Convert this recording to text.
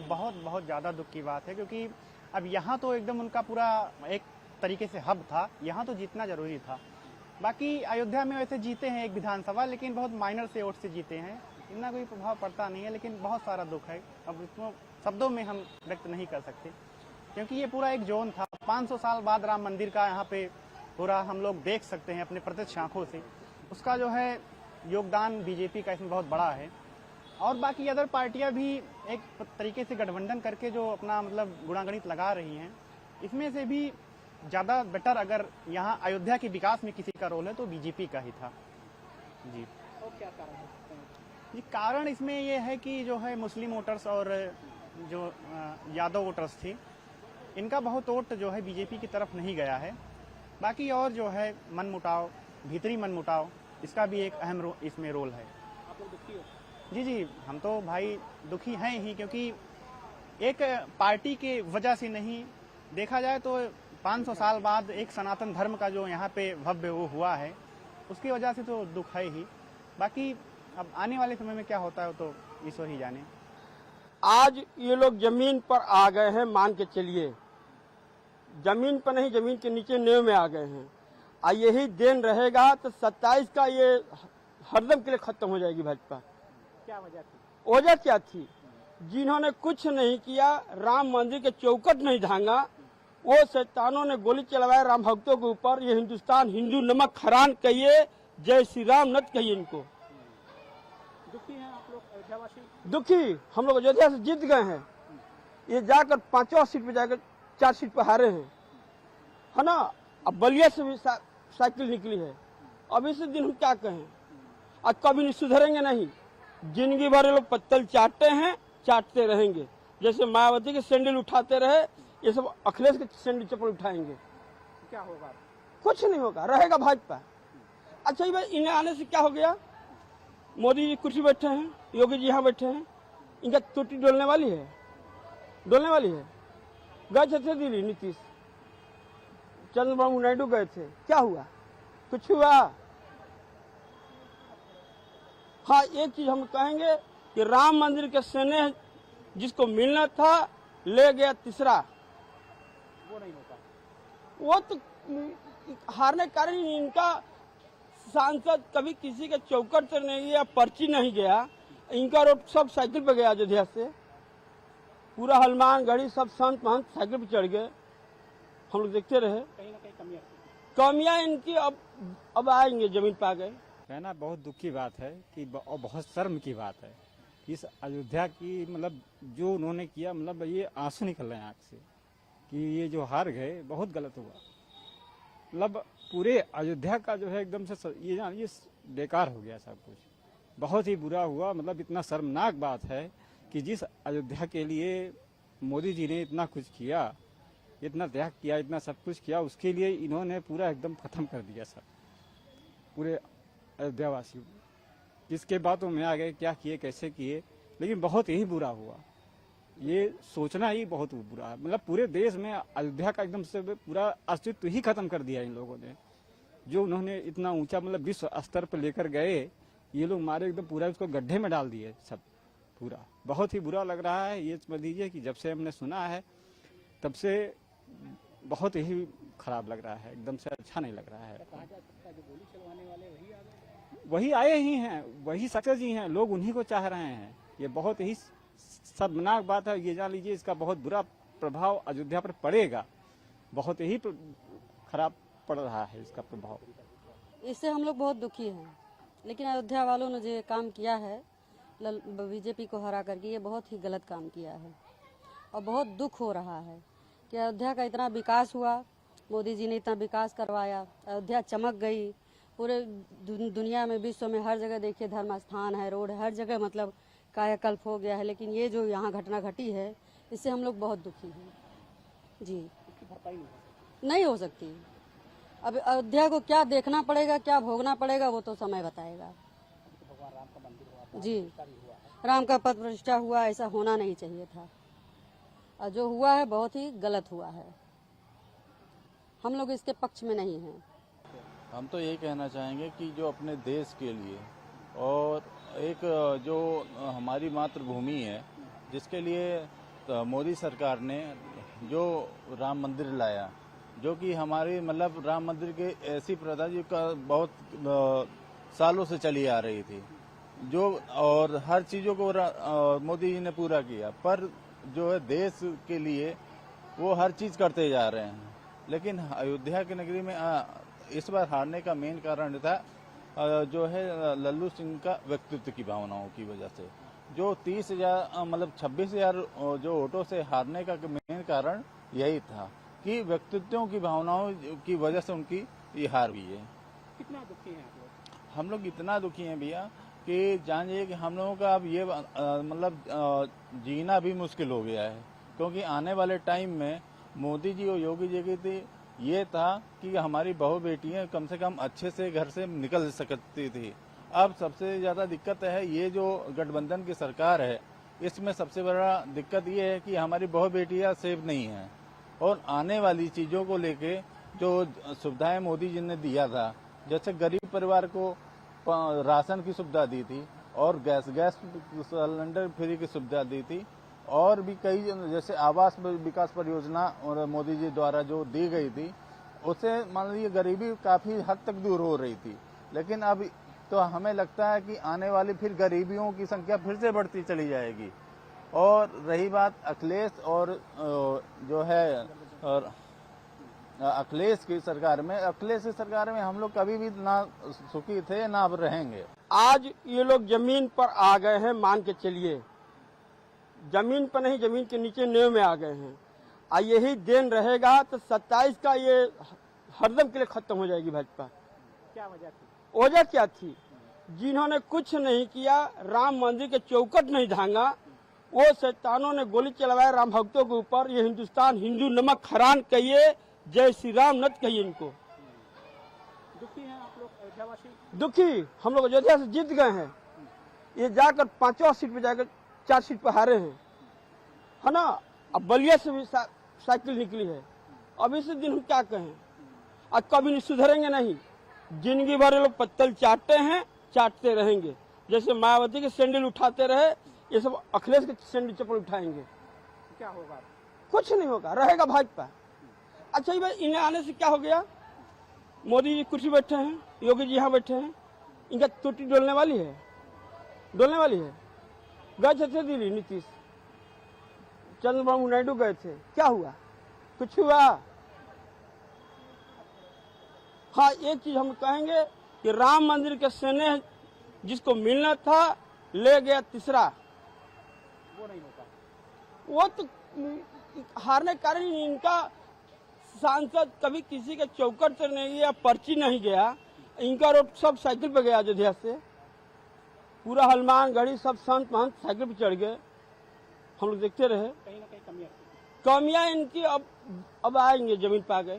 बहुत बहुत ज़्यादा दुख की बात है, क्योंकि अब यहाँ तो एकदम उनका पूरा एक तरीके से हब था, यहाँ तो जीतना जरूरी था। बाकी अयोध्या में वैसे जीते हैं एक विधानसभा, लेकिन बहुत माइनर से वोट से जीते हैं, इतना कोई प्रभाव पड़ता नहीं है। लेकिन बहुत सारा दुख है, अब इसको शब्दों में हम व्यक्त नहीं कर सकते, क्योंकि ये पूरा एक जोन था। 500 साल बाद राम मंदिर का यहाँ पे पूरा हम लोग देख सकते हैं अपने प्रत्यक्ष आंखों से। उसका जो है योगदान बीजेपी का इसमें बहुत बड़ा है। और बाकी अदर पार्टियां भी एक तरीके से गठबंधन करके जो अपना मतलब गुणागणित लगा रही हैं, इसमें से भी ज़्यादा बेटर अगर यहाँ अयोध्या के विकास में किसी का रोल है तो बीजेपी का ही था जी। और क्या कारण है जी, कारण इसमें ये है कि जो है मुस्लिम वोटर्स और जो यादव वोटर्स थी, इनका बहुत वोट जो है बीजेपी की तरफ नहीं गया है। बाकी और जो है मनमुटाव, भीतरी मनमुटाव, इसका भी एक अहम इसमें रोल है। आप लोग दुखी हो? जी, हम तो भाई दुखी हैं ही, क्योंकि एक पार्टी के वजह से नहीं, देखा जाए तो 500 साल बाद एक सनातन धर्म का जो यहाँ पे भव्य वो हुआ है, उसकी वजह से तो दुख है ही। बाकी अब आने वाले समय में क्या होता है वो तो ईश्वर ही जाने। आज ये लोग जमीन पर आ गए हैं, मान के चलिए, जमीन पर नहीं, जमीन के नीचे नेव में आ गए हैं। और यही देन रहेगा तो 27 का ये हरदम के लिए खत्म हो जाएगी भाजपा। क्या वजह थी? वजह क्या थी? जिन्होंने कुछ नहीं किया, राम मंदिर के चौकट नहीं धांगा, वो शैतानों ने गोली चलवाया राम भक्तों के ऊपर। ये हिंदुस्तान हिंदू नमक हरान कहिए, जय श्री राम नत कहिए इनको। दुखी हैं आप लोग अयोध्यावासी? दुखी हम लोग अयोध्या से जीत गए हैं, ये जाकर 5 सीट पे जाकर 4 सीट पे हारे हैं, है ना। अब बलिया से भी साइकिल निकली है। अब इस दिन हम क्या कहें, अब कभी नहीं सुधरेंगे नहीं। जिंदगी भर ये लोग पत्तल चाटते हैं, चाटते रहेंगे। जैसे मायावती के सैंडल उठाते रहे, ये सब अखिलेश के सैंडल चप्पल उठाएंगे। क्या होगा? कुछ नहीं होगा, रहेगा भाजपा। अच्छा भाई, इन्हें आने से क्या हो गया? मोदी जी कुर्सी बैठे हैं, योगी जी यहाँ बैठे हैं, इनका टोटी डोलने वाली है, डोलने वाली है। गए थे दिल्ली नीतीश, चंद्रबाबू नायडू गए थे, क्या हुआ? कुछ हुआ? हाँ, एक चीज हम कहेंगे कि राम मंदिर के स्नेह जिसको मिलना था ले गया तीसरा, वो नहीं होता। वो तो हारने के कारण इनका सांसद कभी किसी के चौकट से नहीं गया, पर्ची नहीं गया, इनका रोड सब साइकिल पे गया अयोध्या से। पूरा हनुमान गढ़ी सब संत महंत साइकिल पे चढ़ गए, हम लोग देखते रहे। कहीं ना कहीं कमियां इनकी अब आएंगे, जमीन पे आ गए। कहना बहुत दुख की बात है कि और बहुत शर्म की बात है इस अयोध्या की, मतलब जो उन्होंने किया, मतलब ये आंसू निकल रहे हैं आंख से कि ये जो हार गए बहुत गलत हुआ। मतलब पूरे अयोध्या का जो है एकदम से ये बेकार हो गया सब कुछ, बहुत ही बुरा हुआ। मतलब इतना शर्मनाक बात है कि जिस अयोध्या के लिए मोदी जी ने इतना कुछ किया, इतना त्याग किया, इतना सब कुछ किया, उसके लिए इन्होंने पूरा एकदम खत्म कर दिया सब पूरे अयोध्यावासियों। जिसके बातों में आ गए, क्या किए, कैसे किए, लेकिन बहुत ही बुरा हुआ। ये सोचना ही बहुत बुरा है। मतलब पूरे देश में अयोध्या का एकदम से पूरा अस्तित्व ही खत्म कर दिया इन लोगों ने। जो उन्होंने इतना ऊंचा मतलब विश्व स्तर पर लेकर गए, ये लोग मारे एकदम पूरा उसको गड्ढे में डाल दिए सब पूरा। बहुत ही बुरा लग रहा है। ये समझ लीजिए कि जब से हमने सुना है तब से बहुत ही खराब लग रहा है, एकदम से अच्छा नहीं लग रहा है। कहा जा सकता है जो गोली चलवाने वाले वही आ गए? वही आए ही हैं, वही सक्सेस ही हैं, लोग उन्हीं को चाह रहे हैं। ये बहुत ही शर्मनाक बात है। ये जान लीजिए इसका बहुत बुरा प्रभाव अयोध्या पर पड़ेगा, बहुत ही खराब पड़ रहा है इसका प्रभाव। इससे हम लोग बहुत दुखी हैं, लेकिन अयोध्या वालों ने जो काम किया है बीजेपी को हरा करके, ये बहुत ही गलत काम किया है। और बहुत दुख हो रहा है कि अयोध्या का इतना विकास हुआ, मोदी जी ने इतना विकास करवाया, अयोध्या चमक गई। पूरे दुनिया में, विश्व में हर जगह देखिए धर्म स्थान है, रोड है, हर जगह मतलब कायाकल्प हो गया है। लेकिन ये जो यहाँ घटना घटी है, इससे हम लोग बहुत दुखी हैं जी। इसकी भरपाई नहीं हो सकती। अब अयोध्या को क्या देखना पड़ेगा, क्या भोगना पड़ेगा, वो तो समय बताएगा। भगवान राम का मंदिर हुआ जी, हुआ है। राम का पद प्रतिष्ठा हुआ, ऐसा होना नहीं चाहिए था। और जो हुआ है बहुत ही गलत हुआ है। हम लोग इसके पक्ष में नहीं हैं। हम तो यही कहना चाहेंगे कि जो अपने देश के लिए और एक जो हमारी मातृभूमि है, जिसके लिए मोदी सरकार ने जो राम मंदिर लाया, जो कि हमारी मतलब राम मंदिर के ऐसी प्रथा जो का बहुत सालों से चली आ रही थी, जो और हर चीजों को मोदी जी ने पूरा किया, पर जो है देश के लिए वो हर चीज करते जा रहे हैं। लेकिन अयोध्या की नगरी में इस बार हारने का मेन कारण था जो है लल्लू सिंह का व्यक्तित्व की भावनाओं की वजह से, जो 30,000 मतलब 26,000 जो वोटों से हारने का मेन कारण यही था कि व्यक्तित्वों की भावनाओं की वजह से उनकी ये हार हुई है। कितना दुखी हैं आप लोग? हम लोग इतना दुखी हैं भैया कि जानिए कि हम लोगों का अब ये मतलब जीना भी मुश्किल हो गया है, क्योंकि आने वाले टाइम में मोदी जी और योगी जी की ये था कि हमारी बहू बेटियां कम से कम अच्छे से घर से निकल सकती थी। अब सबसे ज्यादा दिक्कत है ये जो गठबंधन की सरकार है, इसमें सबसे बड़ा दिक्कत ये है कि हमारी बहू बेटियां सेफ नहीं हैं, और आने वाली चीजों को लेके जो सुविधाएं मोदी जी ने दिया था, जैसे गरीब परिवार को राशन की सुविधा दी थी और गैस सिलेंडर फ्री की सुविधा दी थी, और भी कई जैसे आवास विकास परियोजना और मोदी जी द्वारा जो दी गई थी, उससे मान लीजिए गरीबी काफी हद तक दूर हो रही थी। लेकिन अब तो हमें लगता है कि आने वाली फिर गरीबियों की संख्या फिर से बढ़ती चली जाएगी। और रही बात अखिलेश और जो है और अखिलेश की सरकार में हम लोग कभी भी ना सुखी थे ना अब रहेंगे। आज ये लोग जमीन पर आ गए हैं, मान के चलिए, जमीन पर नहीं, जमीन के नीचे नेव में आ गए हैं। और यही देन रहेगा तो 27 का ये हरदम के लिए खत्म हो जाएगी भाजपा। क्या वजह थी? वजह क्या थी? जिन्होंने कुछ नहीं किया, राम मंदिर के चौकट नहीं धांगा, वो शैतानों ने गोली चलवाया राम भक्तों के ऊपर। ये हिंदुस्तान हिंदू नमक हरान कहिए, जय श्री राम नत कहिए इनको। दुखी हैं आप लोग अयोध्यावासी? दुखी हम लोग अयोध्या से जीत गए हैं। ये जाकर 5वां सीट पे जाकर 4 सीट पर हारे हैं, है ना। अब बलिया से भी साइकिल निकली है। अब इसी दिन हम क्या कहें, अब कभी नहीं सुधरेंगे नहीं। जिंदगी भर ये लोग पत्तल चाटते हैं, चाटते रहेंगे। जैसे मायावती के सैंडल उठाते रहे, ये सब अखिलेश के सैंडल चप्पल उठाएंगे। क्या होगा? कुछ नहीं होगा, रहेगा भाजपा। अच्छा ये भाई, इन्हें आने से क्या हो गया? मोदी जी कुर्सी बैठे हैं, योगी जी यहाँ बैठे हैं, इनका टूटी डोलने वाली है, डोलने वाली है। गए थे दिल्ली नीतीश, चंद्रबाबू नायडू गए थे, क्या हुआ? कुछ हुआ? हाँ, एक चीज हम कहेंगे कि राम मंदिर के स्नेह जिसको मिलना था ले गया तीसरा, वो नहीं होता। वो तो हारने के कारण ही इनका सांसद कभी किसी के चौकट से नहीं गया, पर्ची नहीं गया, इनका रोड सब साइकिल पे गया अयोध्या से। पूरा हनुमान गढ़ी सब संत महंत साइकिल पे चढ़ गए, हम लोग देखते रहे। कहीं ना कहीं कमियां इनकी अब आएंगे, जमीन पे आ गए।